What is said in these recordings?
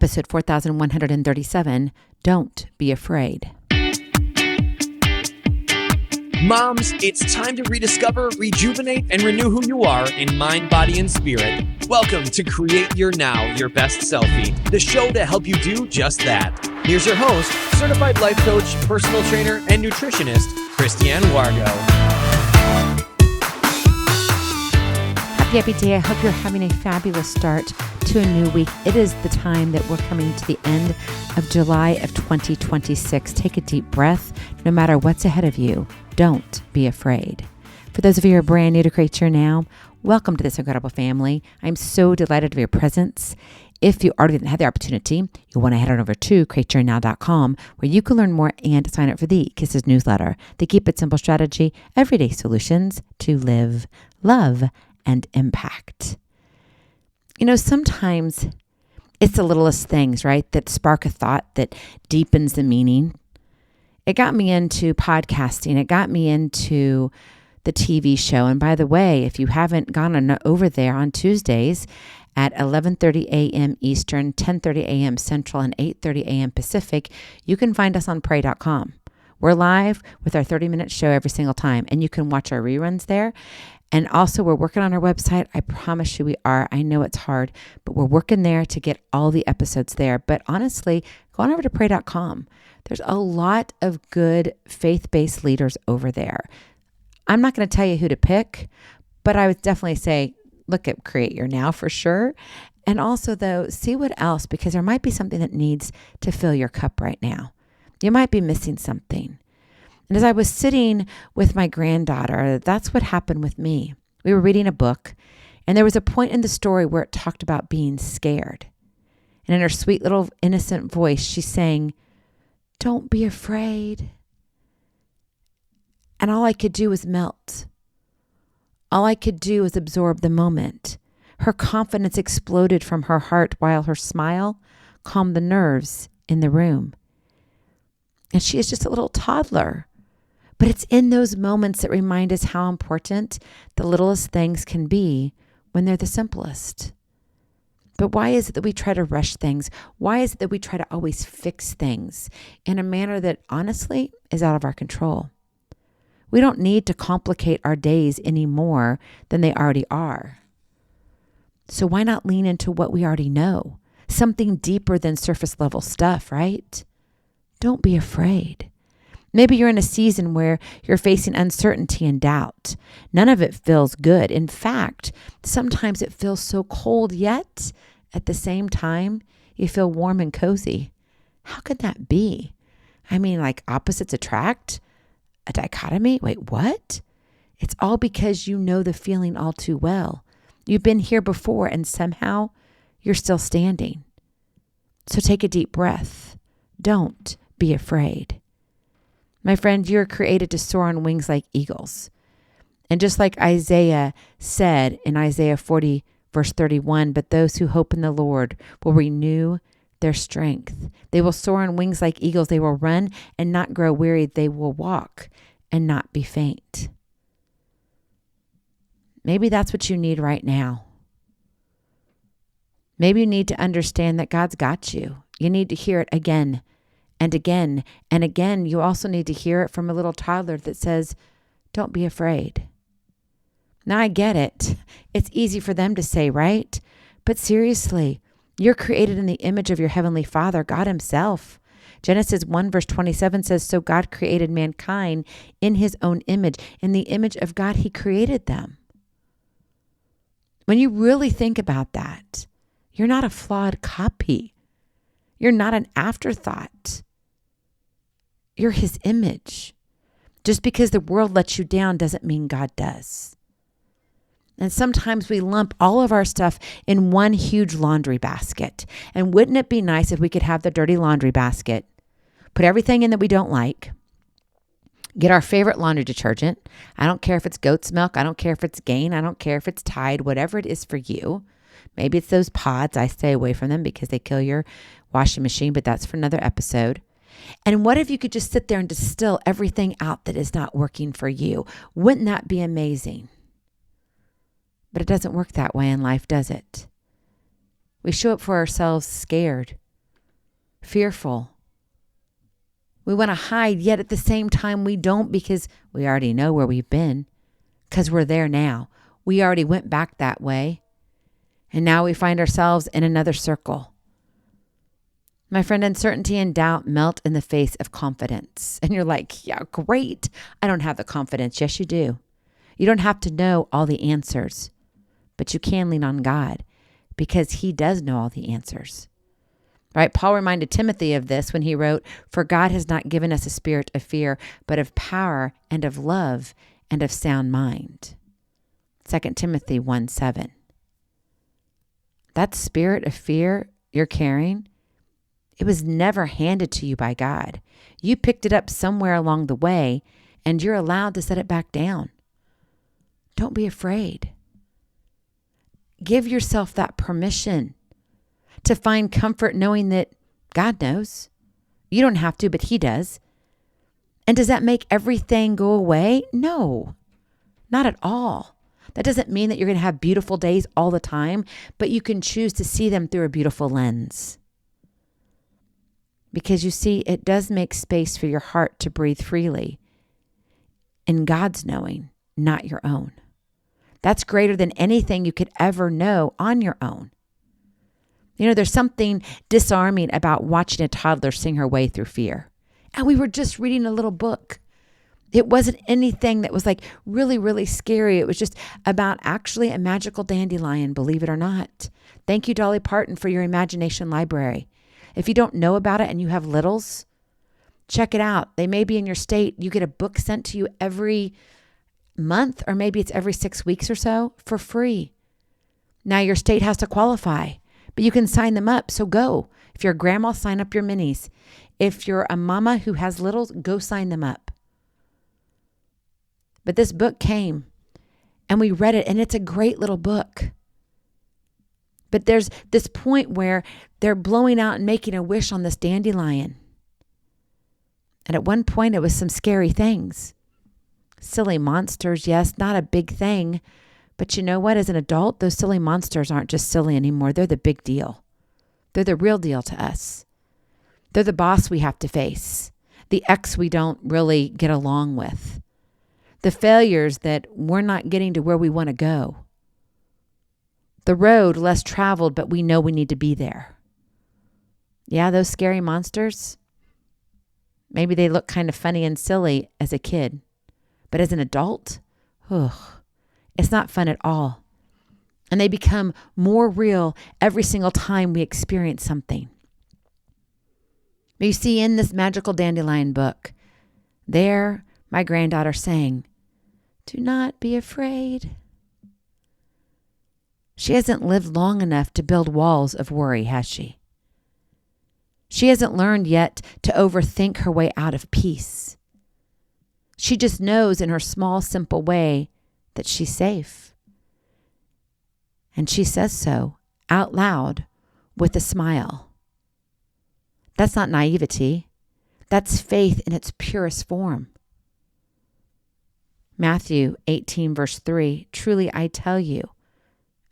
Episode 4137, Don't Be Afraid. Moms, it's time to rediscover, rejuvenate, and renew who you are in mind, body, and spirit. Welcome to Create Your Now, Your Best Selfie, the show to help you do just that. Here's your host, certified life coach, personal trainer, and nutritionist, Christiane Wargo. Happy day. I hope you're having a fabulous start to a new week. It is the time that we're coming to the end of July of 2026. Take a deep breath. No matter what's ahead of you, don't be afraid. For those of you who are brand new to Create Your Now, welcome to this incredible family. I'm so delighted to be your presence. If you already didn't have the opportunity, you'll want to head on over to createyournow.com where you can learn more and sign up for the Kisses newsletter, the Keep It Simple strategy, everyday solutions to live, love, and impact. You know, sometimes it's the littlest things, right, that spark a thought that deepens the meaning. It got me into podcasting. It got me into the TV show. And by the way, if you haven't gone over there on Tuesdays at 11:30 a.m. Eastern, 10:30 a.m. Central, and 8:30 a.m. Pacific, you can find us on pray.com. We're live with our 30-minute show every single time, and you can watch our reruns there. And also, we're working on our website. I promise you we are. I know it's hard, but we're working there to get all the episodes there. But honestly, go on over to pray.com. There's a lot of good faith-based leaders over there. I'm not going to tell you who to pick, but I would definitely say, look at Create Your Now for sure. And also, though, see what else, because there might be something that needs to fill your cup right now. You might be missing something. And as I was sitting with my granddaughter, that's what happened with me. We were reading a book, and there was a point in the story where it talked about being scared. And in her sweet little innocent voice, she sang, "Don't be afraid." And all I could do was melt. All I could do was absorb the moment. Her confidence exploded from her heart while her smile calmed the nerves in the room. And she is just a little toddler. But it's in those moments that remind us how important the littlest things can be when they're the simplest. But why is it that we try to rush things? Why is it that we try to always fix things in a manner that honestly is out of our control? We don't need to complicate our days any more than they already are. So why not lean into what we already know? Something deeper than surface level stuff, right? Don't be afraid. Maybe you're in a season where you're facing uncertainty and doubt. None of it feels good. In fact, sometimes it feels so cold, yet at the same time, you feel warm and cozy. How could that be? I mean, like opposites attract? A dichotomy? Wait, what? It's all because you know the feeling all too well. You've been here before and somehow you're still standing. So take a deep breath. Don't be afraid. My friend, you're created to soar on wings like eagles. And just like Isaiah said in Isaiah 40, verse 31, but those who hope in the Lord will renew their strength. They will soar on wings like eagles. They will run and not grow weary. They will walk and not be faint. Maybe that's what you need right now. Maybe you need to understand that God's got you. You need to hear it again and again and again. You also need to hear it from a little toddler that says, don't be afraid. Now I get it. It's easy for them to say, right? But seriously, you're created in the image of your heavenly Father, God himself. Genesis 1 verse 27 says, so God created mankind in his own image. In the image of God, he created them. When you really think about that, you're not a flawed copy. You're not an afterthought. You're his image. Just because the world lets you down doesn't mean God does. And sometimes we lump all of our stuff in one huge laundry basket. And wouldn't it be nice if we could have the dirty laundry basket, put everything in that we don't like, get our favorite laundry detergent. I don't care if it's goat's milk. I don't care if it's Gain. I don't care if it's Tide, whatever it is for you. Maybe it's those pods. I stay away from them because they kill your washing machine, but that's for another episode. And what if you could just sit there and distill everything out that is not working for you? Wouldn't that be amazing? But it doesn't work that way in life, does it? We show up for ourselves scared, fearful. We want to hide, yet at the same time we don't, because we already know where we've been, because we're there now. We already went back that way, and now we find ourselves in another circle. My friend, uncertainty and doubt melt in the face of confidence. And you're like, yeah, great. I don't have the confidence. Yes, you do. You don't have to know all the answers, but you can lean on God because he does know all the answers. Right? Paul reminded Timothy of this when he wrote, "For God has not given us a spirit of fear, but of power and of love and of sound mind." 2 Timothy 1:7. That spirit of fear you're carrying, it was never handed to you by God. You picked it up somewhere along the way, and you're allowed to set it back down. Don't be afraid. Give yourself that permission to find comfort knowing that God knows. You don't have to, but he does. And does that make everything go away? No, not at all. That doesn't mean that you're going to have beautiful days all the time, but you can choose to see them through a beautiful lens. Because you see, it does make space for your heart to breathe freely in God's knowing, not your own. That's greater than anything you could ever know on your own. You know, there's something disarming about watching a toddler sing her way through fear. And we were just reading a little book. It wasn't anything that was like really, really scary. It was just about actually a magical dandelion, believe it or not. Thank you, Dolly Parton, for your imagination library. If you don't know about it and you have littles, check it out. They may be in your state. You get a book sent to you every month, or maybe it's every 6 weeks or so for free. Now your state has to qualify, but you can sign them up. So go. If you're a grandma, sign up your minis. If you're a mama who has littles, go sign them up. But this book came and we read it, and it's a great little book. But there's this point where they're blowing out and making a wish on this dandelion. And at one point it was some scary things. Silly monsters, yes, not a big thing. But you know what? As an adult, those silly monsters aren't just silly anymore. They're the big deal. They're the real deal to us. They're the boss we have to face. The ex we don't really get along with. The failures that we're not getting to where we want to go. The road less traveled, but we know we need to be there. Yeah, those scary monsters, maybe they look kind of funny and silly as a kid. But as an adult, it's not fun at all. And they become more real every single time we experience something. But you see, in this magical dandelion book, there my granddaughter sang, "Do not be afraid." She hasn't lived long enough to build walls of worry, has she? She hasn't learned yet to overthink her way out of peace. She just knows in her small, simple way that she's safe. And she says so out loud with a smile. That's not naivety. That's faith in its purest form. Matthew 18, verse 3, "Truly I tell you,"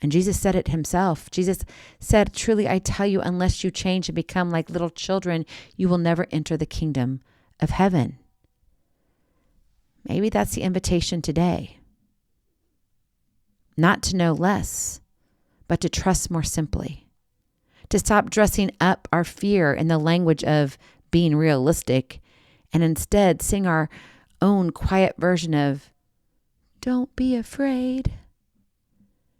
and Jesus said it himself. Jesus said, "Truly I tell you, unless you change and become like little children, you will never enter the kingdom of heaven." Maybe that's the invitation today. Not to know less, but to trust more simply. To stop dressing up our fear in the language of being realistic and instead sing our own quiet version of, "Don't be afraid."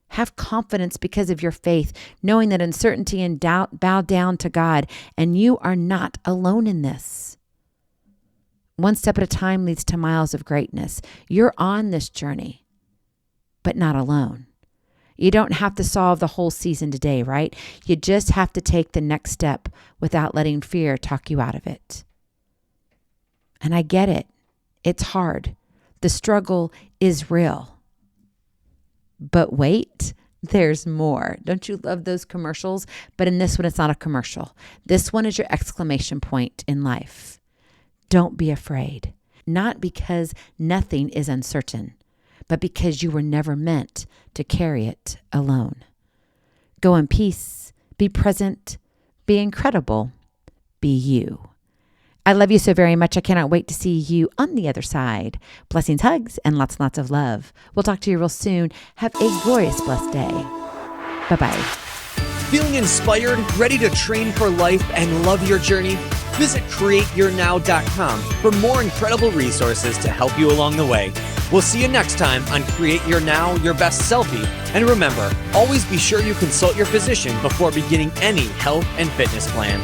Have confidence because of your faith, knowing that uncertainty and doubt bow down to God, and you are not alone in this. One step at a time leads to miles of greatness. You're on this journey, but not alone. You don't have to solve the whole season today, right? You just have to take the next step without letting fear talk you out of it. And I get it. It's hard. The struggle is real. But wait, there's more. Don't you love those commercials? But in this one, it's not a commercial. This one is your exclamation point in life. Don't be afraid. Not because nothing is uncertain, but because you were never meant to carry it alone. Go in peace. Be present. Be incredible. be you. I love you so very much. I cannot wait to see you on the other side. Blessings, hugs, and lots and lots of love. We'll talk to you real soon. Have a glorious, blessed day. Bye-bye. Feeling inspired, ready to train for life and love your journey? Visit createyournow.com for more incredible resources to help you along the way. We'll see you next time on Create Your Now, Your Best Selfie. And remember, always be sure you consult your physician before beginning any health and fitness plan.